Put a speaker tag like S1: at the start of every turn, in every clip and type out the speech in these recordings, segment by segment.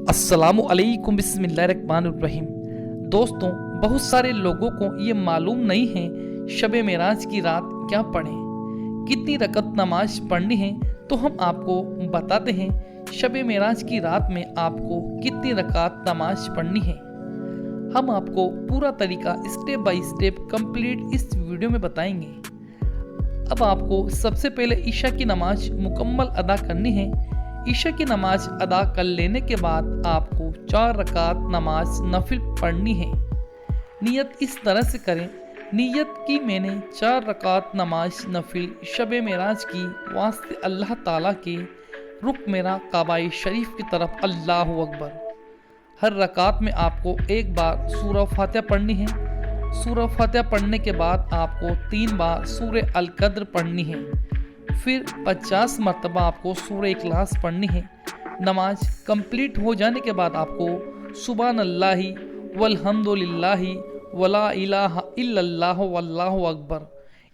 S1: अस्सलामु अलैकुम बिस्मिल्लाहिर्रहमानिर्रहीम। दोस्तों, बहुत सारे लोगों को ये मालूम नहीं है शब मेराज की रात क्या पढ़ें, कितनी रकत नमाज पढ़नी है। तो हम आपको बताते हैं शब मेराज की रात में आपको कितनी रकात नमाज पढ़नी है। हम आपको पूरा तरीका स्टेप बाय स्टेप कंप्लीट इस वीडियो में बताएंगे। अब आपको सबसे पहले ईशा की नमाज मुकम्मल अदा करनी है। ईशा की नमाज अदा कर लेने के बाद आपको 4 रकात नमाज नफिल पढ़नी है। नियत इस तरह से करें, नियत की मैंने 4 रकात नमाज नफिल शब मेराज की वास्ते अल्लाह ताला के रुक मेरा काबाए शरीफ की तरफ अल्लाहु अकबर। हर रकात में आपको एक बार सूरह फातिहा पढ़नी है। सूरह फातिहा पढ़ने के बाद आपको 3 बार सूरह अल कद्र पढ़नी है। फिर 50 मरतबा आपको सूरह इखलास पढ़नी है। नमाज कंप्लीट हो जाने के बाद आपको सुभान अल्लाहि वल्हम्दुलिल्लाहि वला इलाहा इल्लल्लाह वल्लाहु अकबर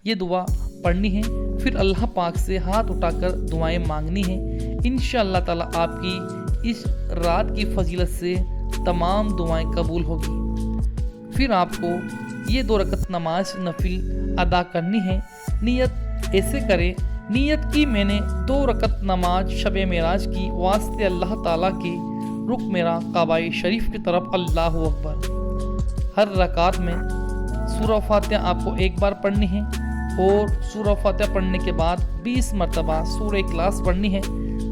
S1: ये दुआ पढ़नी है। फिर अल्लाह पाक से हाथ उठाकर दुआएं मांगनी है। इंशाअल्लाह ताला आपकी इस रात की फजीलत से तमाम दुआएं कबूल होगी। फिर आपको ये 2 रकत नमाज नफिल अदा करनी है। नियत ऐसे करें, नियत की मैंने 2 रकत नमाज शब मेराज की वास्ते अल्लाह ताला के रुक मेरा काबाए शरीफ की तरफ अल्लाहु अकबर। हर रकात में सूरह फातिहा आपको एक बार पढ़नी है और सूरह फातिहा पढ़ने के बाद 20 मरतबा सूरह इखलास पढ़नी है।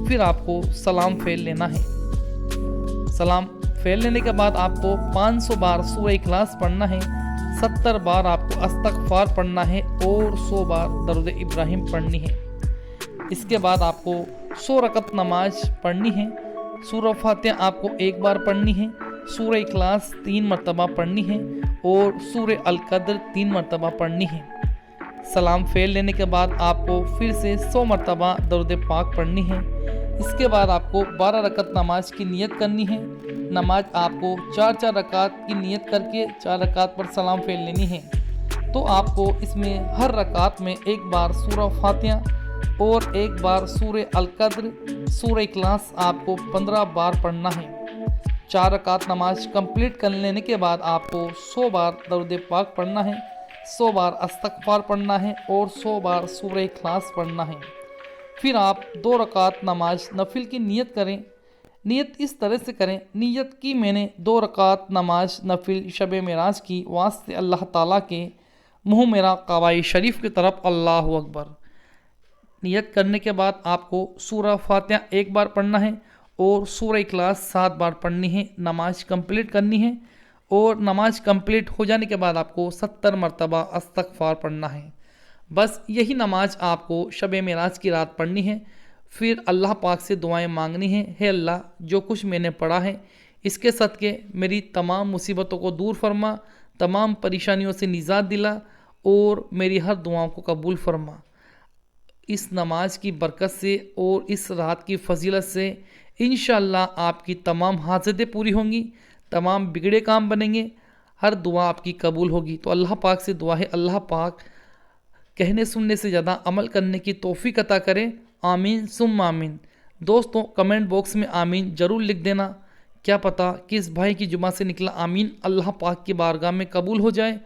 S1: फिर आपको सलाम फेर लेना है। सलाम फेर लेने के बाद आपको 500 बार सूरह इखलास पढ़ना है, 70 बार आपको अस्तगफार पढ़ना है और 100 बार दरूद इब्राहिम पढ़नी है। इसके बाद आपको 100 रकत नमाज पढ़नी है। सूरह फातिहा आपको एक बार पढ़नी है, सूरह इखलास 3 मरतबा पढ़नी है और सूरह अल कद्र 3 मरतबा पढ़नी है। सलाम फेर लेने के बाद आपको फिर से 100 मरतबा दरूद पाक पढ़नी है। इसके बाद आपको 12 रकत नमाज की नियत करनी है। नमाज आपको 4-4 रकात की नियत करके 4 रकात पर सलाम फेर लेनी है। तो आपको इसमें हर रकात में एक बार सूरह फातिहा और एक बार सूरह अल कद्र, सूरह इखलास आपको 15 बार पढ़ना है। 4 रकात नमाज कंप्लीट कर लेने के बाद आपको 100 बार दरूद पाक पढ़ना है, 100 बार अस्तगफार पढ़ना है और 100 बार सूरह इखलास पढ़ना है। फिर आप 2 रकात नमाज नफिल की नियत करें। नियत इस तरह से करें, नियत की मैंने 2 रकात नमाज नफिल शब मेराज की वास्ते अल्लाह ताला के मुँह मेरा काबाए शरीफ की तरफ अल्लाहु अकबर। नियत करने के बाद आपको सूरह फातिहा एक बार पढ़ना है और सूरह इखलास 7 बार पढ़नी है। नमाज कंप्लीट करनी है और नमाज कंप्लीट हो जाने के बाद आपको 70 मरतबा अस्तगफार पढ़ना है। बस यही नमाज आपको शब मेराज की रात पढ़नी है। फिर अल्लाह पाक से दुआएं मांगनी है, हे अल्लाह जो कुछ मैंने पढ़ा है इसके सदक़े मेरी तमाम मुसीबतों को दूर फरमा, तमाम परेशानियों से निजात दिला और मेरी हर दुआओं को कबूल फरमा। इस नमाज की बरकत से और इस रात की फजीलत से इंशाअल्लाह आपकी तमाम हाजतें पूरी होंगी, तमाम बिगड़े काम बनेंगे, हर दुआ आपकी कबूल होगी। तो अल्लाह पाक से दुआ है अल्लाह पाक कहने सुनने से ज़्यादा अमल करने की तौफीक अता करें। आमीन सुम्मा आमीन। दोस्तों, कमेंट बॉक्स में आमीन ज़रूर लिख देना। क्या पता किस भाई की जुबान से निकला आमीन अल्लाह पाक की बारगाह में कबूल हो जाए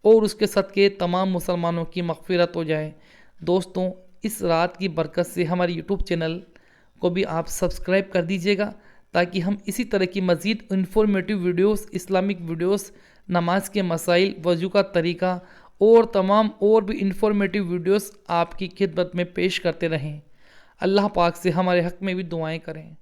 S1: और उसके सदक़े तमाम मुसलमानों की मग़फ़िरत हो जाए। दोस्तों, इस रात की बरकत से हमारे यूट्यूब चैनल को भी आप सब्सक्राइब कर दीजिएगा ताकि हम इसी तरह की मज़ीद इन्फॉर्मेटिव वीडियोस, इस्लामिक वीडियोस, नमाज के मसाइल, वज़ू का तरीका और तमाम और भी इन्फॉर्मेटिव वीडियोस आपकी खिदमत में पेश करते रहें। अल्लाह पाक से हमारे हक़ में भी दुआएं करें।